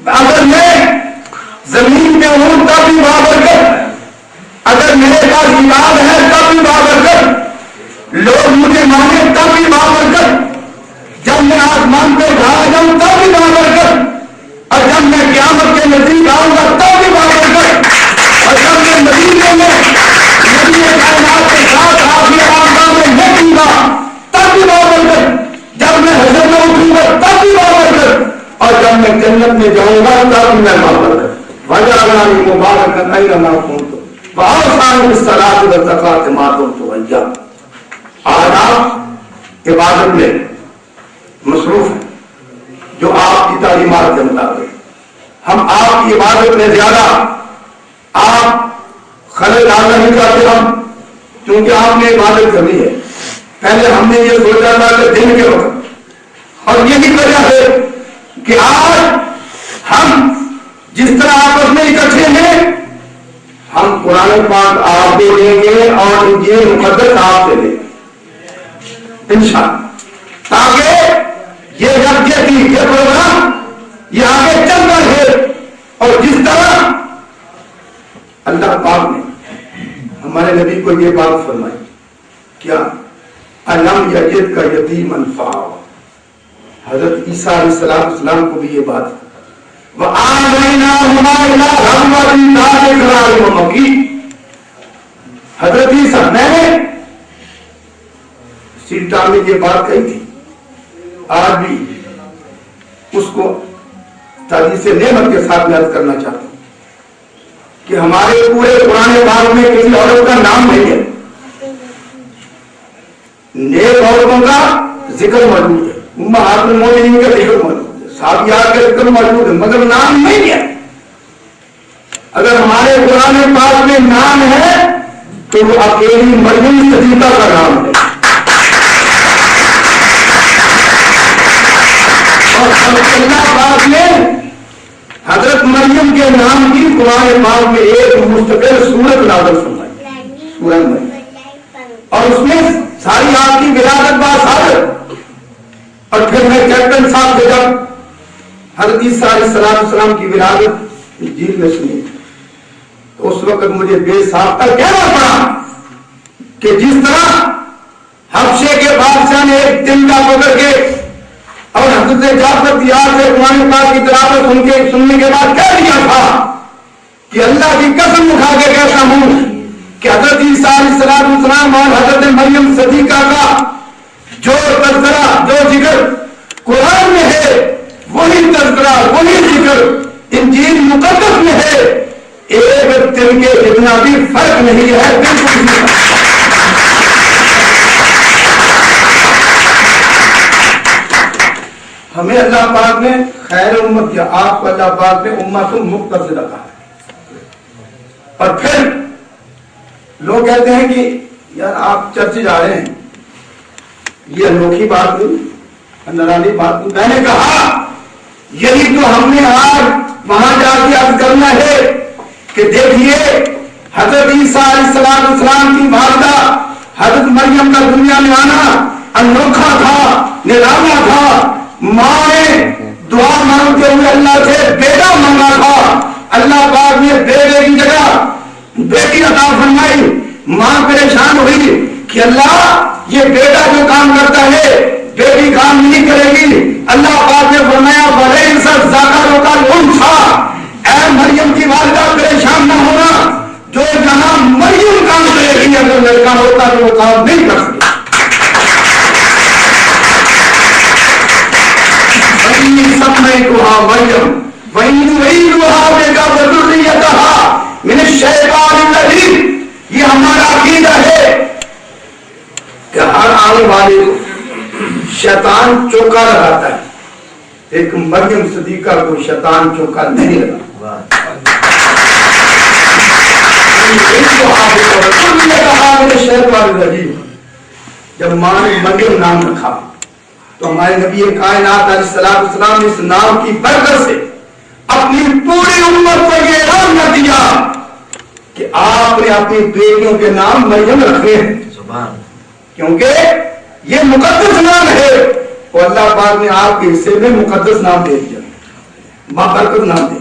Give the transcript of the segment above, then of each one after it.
اگر میں زمین پہ ہوں تب بھی بابرکت، اگر میرے پاس کتاب ہے تب بھی بابرکت، لوگ مجھے مانے تب بھی بابرکت، جب میں آسمان پہ اٹھایا جاؤں تب بھی بابرکت، اور جب میں قیامت کے نزدیک آؤں گا تب بھی بابرکت، اور جب میں مدینے میں نبی کائنات کے ساتھ حافظ آقا میں بیٹھوں گا تب بھی بابرکت، جب میں حشر میں اٹھوں گا تب بھی بابرکت، اور جب میں جنت میں جاؤں گا تب بھی میں بابرکت۔ وجعلنی مبارکا اینما کنت واوصانی بالصلاۃ والزکاۃ ما دمت حیا۔ آج آپ عبادت میں مصروف ہیں جو آپ کی تعلیمات کے مطابق، ہم آپ کی عبادت میں زیادہ آپ خلل ڈالنا نہیں چاہتے، ہم کیونکہ آپ نے عبادت کرنی ہے۔ پہلے ہم نے یہ سوچا تھا کہ دن کے وقت، اور یہی وجہ ہے کہ آج ہم جس طرح آپس میں اکٹھے ہیں، ہم قرآن پاک آپ کو دیں گے اور انجیل مقدس آپ سے لیں گے انشاءاللہ، تاکہ یہ یکجہتی، یہ پروگرام یہ آگے چلتا ہے۔ اور جس طرح اللہ پاک نے ہمارے نبی کو یہ بات فرمائی، کیا الم یجد کا یتیما فآویٰ، حضرت عیسیٰ علیہ السلام کو بھی یہ بات ہے، وآوَيْنَاهُمَا إِلَىٰ رَبْوَةٍ ذَاتِ قَرَارٍ وَمَكِينٍ۔ حضرت عیسیٰ، میں نے سیٹا میں یہ بات کہی تھی، آج بھی اس کو تعریف نعمت کے ساتھ یاد کرنا چاہتا ہوں کہ ہمارے پورے قرآن پاک میں کسی عورت کا نام نہیں ہے، نیک عورتوں کا ذکر موجود ہے، امہات المومنین کا ذکر موجود ہے، صحابیات کا ذکر موجود ہے، مگر نام نہیں ہے۔ اگر ہمارے قرآن پاک میں نام ہے تو وہ اکیلی مریم صدیقہ کا نام ہے، اور اللہ پاک نے حضرت مریم کے نام کی قرآن پاک میں ایک مستقل سورت نازل فرمائی، سورہ مریم، اور اس میں ساری آپ کی ولادت باثابت۔ اور پھر میں کیپٹن صاحب سے جب حضرت عیسیٰ علیہ السلام کی ولادت انجیل میں سنی تو اس وقت مجھے بے ساختہ کہنا پڑا کہ جس طرح حبشے کے بادشاہ نے ایک تنگا پکڑ کے اور حضرت جعفر طیار سے قرآن پاک کی تلاوت سننے کے بعد کہہ دیا تھا کہ اللہ کی قسم اٹھا کے کہتا ہوں کہ حضرت عیسیٰ علیہ السلام اور حضرت مریم صدیقہ کا جو تذکرہ، جو ذکر قرآن میں ہے، وہی تذکرہ، وہی ذکر انجیل مقدس میں ہے، ایک دن کے جتنا بھی فرق نہیں ہے، بالکل نہیں۔ ہمیں اللہ پاک نے خیر امت کیا، آپ کو اللہ پاک نے امت مقتصدہ کہا ہے۔ اور پھر لوگ کہتے ہیں کہ یار آپ چرچ جا رہے ہیں، یہ انوکھی بات نہیں، نرالی بات نہیں۔ میں نے کہا یہی تو ہم نے آج وہاں جا کے عرض کرنا ہے کہ دیکھیے حضرت عیسیٰ علیہ السلام کی والدہ حضرت مریم کا دنیا میں آنا انوکھا تھا، نرالا تھا۔ ماں نے دعا مانگتے ہوئے اللہ سے بیٹا مانگا تھا، اللہ پاک نے بیٹے کی جگہ بیٹی عطا فرمائی۔ ماں پریشان ہوئی کہ اللہ یہ بیٹا جو کام کرتا ہے بیٹی کام نہیں کرے گی۔ اللہ پاک نے فرمایا وَلَيْسَ الذَّكَرُ كَالْأُنثَىٰ، اے مریم کی والدہ پریشان نہ ہونا، جو جہاں مریم کام کرے گی اگر لڑکا ہوتا تو وہ کام نہیں کر سکتا۔ سَمَّيْتُهَا مَرْيَمَ وَإِنِّي أُعِيذُهَا بِكَ وَذُرِّيَّتَهَا مِنَ الشَّيْطَانِ الرَّجِيمِ۔ یہ ہمارا عقیدہ ہے کہ ہر آنے والے کو شیطان چوکا لگاتا ہے، ایک مریم صدیقہ کو شیطان چوکا نہیں لگا۔ جب ماں نے مریم نام رکھا تو ہمارے نبی کائنات علیہ السلام نے اس نام کی برکت سے اپنی پوری امت کو یہ اعلان کر دیا کہ آپ نے اپنی بیٹیوں کے نام مریم رکھے ہیں، کیونکہ یہ مقدس نام ہے، اور اللہ پاک نے آپ کے حصے میں مقدس نام دے دیا۔ بابرکت نام دے.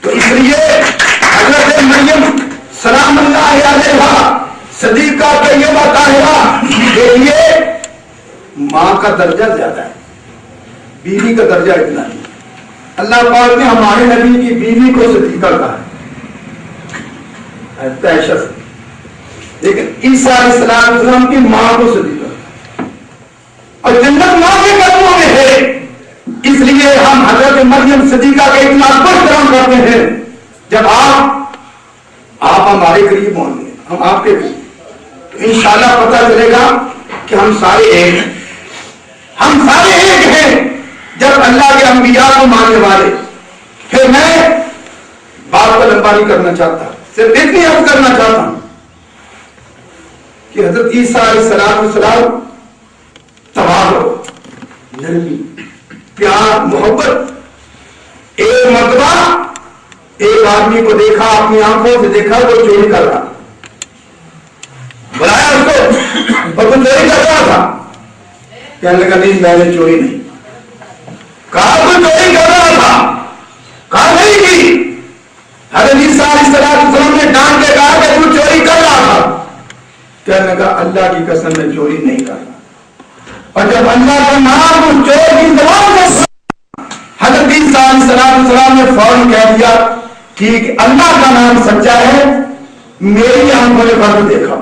تو اس لیے حضرت مریم سلام اللہ علیہا صدیقہ طیبہ طاہرہ کے لیے ماں کا درجہ زیادہ ہے، بیوی کا درجہ اتنا نہیں. اللہ پاک نے ہمارے نبی کی بیوی کو صدیقہ کہا ہے، لیکن عیسیٰ علیہ السلام کی ماں کو صدیقہ، اور جنت ماں کے قدموں میں ہے. اس لیے ہم حضرت مریم صدیقہ کا اتنا احترام کرتے ہیں. جب آپ ہمارے قریب ہوں گے، ہم آپ کے قریب، تو انشاءاللہ پتہ چلے گا کہ ہم سارے ایک ہیں. ہم سارے ایک ہیں جب اللہ کے انبیاء کو ماننے والے. پھر میں بات کو لمبا نہیں کرنا چاہتا، صرف اتنی عرض کرنا چاہتا ہوں کہ حضرت عیسیٰ علیہ السلام تواضع، نرمی، پیار، محبت. ایک مرتبہ ایک آدمی کو دیکھا، اپنی آنکھوں سے دیکھا وہ چوری کر رہا، بلایا اس کو، اور تو چوری کر رہا تھا. کہنے لگا نہیں میں نے چوری نہیں. کہا تو چوری کر رہا تھا، کہا نہیں کی. حضرت عیسیٰ علیہ السلام نے ڈانٹ کے کہا کہ تو چوری کر رہا تھا. کہنے لگا اللہ کی قسم میں چوری نہیں کر رہا. اور جب اللہ کا نام چور کی زبان سے حضرت عیسیٰ علیہ السلام نے فوراً کہہ دیا کہ اللہ کا نام سچا ہے، میری آنکھوں نے فرق دیکھا.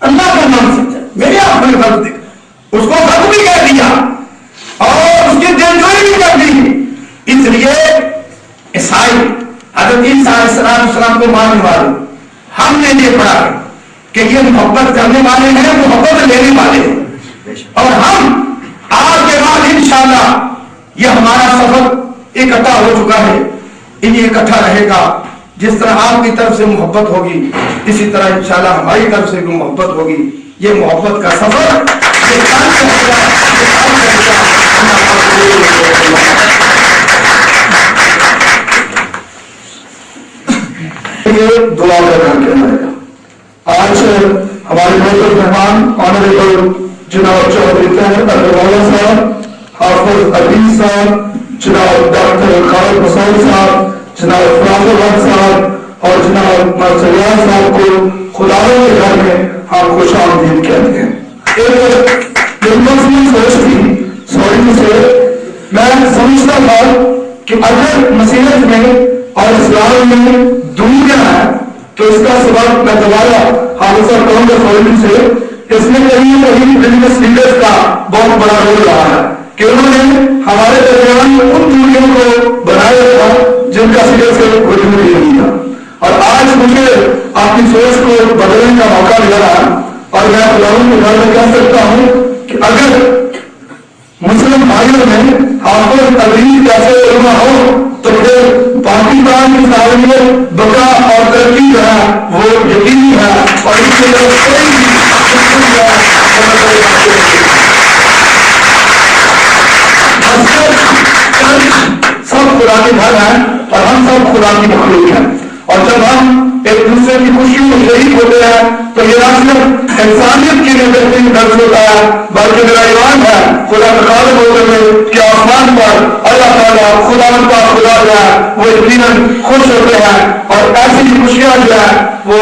اللہ کا نام سچا ہے، میری آنکھوں نے فرق دیکھا. اس کو فرق بھی کہہ دیا اور اس کی دلجوئی بھی کر دی. اس لیے عیسائی حضرت عیسیٰ علیہ السلام کو ماننے والے ہم نے یہ پڑھا کہ یہ محبت کرنے والے ہیں، محبت لینے والے ہیں. اور ہم آج کے بعد انشاءاللہ یہ ہمارا سفر اکٹھا ہو چکا ہے، یہ اکٹھا رہے گا. جس طرح آپ کی طرف سے محبت ہوگی اسی طرح انشاءاللہ ہماری طرف سے بھی محبت ہوگی. یہ محبت کا سفر دعا کرنا ہے. آج ہمارے محترم مہمان آنریبل جناب چودھری طاہر اگروال صاحب، حافظ عزیز صاحب، جناب ڈاکٹر خالد مسعود صاحب، جناب فراز الحق صاحب اور جناب مرسلیان صاحب کو خدا کے گھر میں ہم خوش آمدید کہتے ہیں. ایک منفی سوچ تھی سوری سے میں سمجھتا تھا کہ اگر مسیحت میں اور اسلام میں دنیا ہے تو اس کا سبب میں دوبارہ حادثہ کہوں گا سوری سے، اس میں کہیں کہیں بزنس لیڈرز کا بہت بڑا رول رہا ہے کہ انہوں نے ہمارے درمیان ان دوریوں کو بنایا تھا جن کا سرے سے وجود ہی نہیں تھا. اور آج مجھے آپ کی سوچ کو بدلنے کا موقع ملا ہے اور میں خداوند کے گھر میں کہہ سکتا ہوں کہ اگر مسلم بھائیوں میں حافظ عزیز جیسے علماء ہو تو پھر پاکستان کی سالمیت بقا اور ترقی جو ہے وہ یقینی ہے. اور اس کے لیے سب خدا کے گھر ہیں اور ہم سب خدا کی مخلوق ہیں. اور جب ہم ایک دوسرے کی خوشیوں میں شریک ہوتے ہیں تو یہ نہ صرف انسانیت کے لیے بہترین درس ہوتا ہے بلکہ میرا ایمان ہے خدا کا خالق ہوتے ہوئے کہ آسمان پر اللہ تعالیٰ خدا کا خدا جو ہے وہ یقیناً خوش ہوتے ہیں اور ایسی خوشیاں جو ہے وہ